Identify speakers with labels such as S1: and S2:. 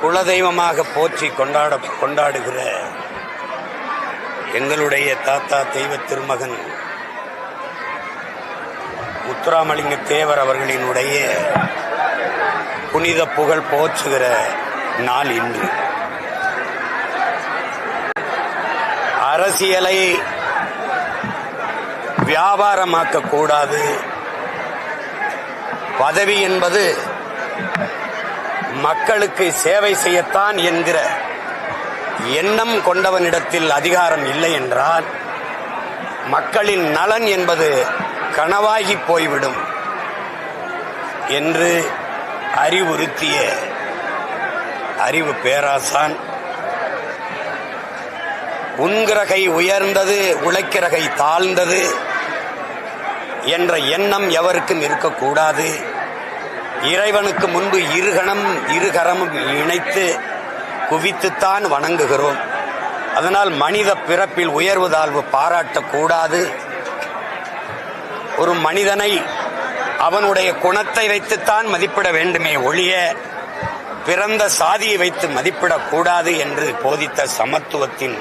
S1: குலதெய்வமாக போற்றி கொண்டாடுகிற எங்களுடைய தாத்தா தெய்வ திருமகன் முத்துராமலிங்க தேவர் அவர்களினுடைய புனித புகழ் போற்றுகிற நாள் இன்று. அரசியலை வியாபாரமாக்க கூடாது. பதவி என்பது மக்களுக்கு சேவை செய்யத்தான் என்கிற எண்ணம் கொண்டவனிடத்தில் அதிகாரம் இல்லை என்றால் மக்களின் நலன் என்பது கனவாகி போய்விடும் என்று அறிவுறுத்திய அறிவு பேராசான், உண்கிற கை உயர்ந்தது உழைக்கிற கை தாழ்ந்தது என்ற எண்ணம் எவருக்கும் இருக்கக்கூடாது. இறைவனுக்கு முன்பு இருகரமும் இணைத்து குவித்துத்தான் வணங்குகிறோம். அதனால் மனித பிறப்பில் உயர்வு தாழ்வு பாராட்டக்கூடாது. ஒரு மனிதனை அவனுடைய குணத்தை வைத்துத்தான் மதிப்பிட வேண்டுமே ஒழிய பிறந்த சாதியை வைத்து மதிப்பிடக்கூடாது என்று போதித்த சமத்துவத்தின்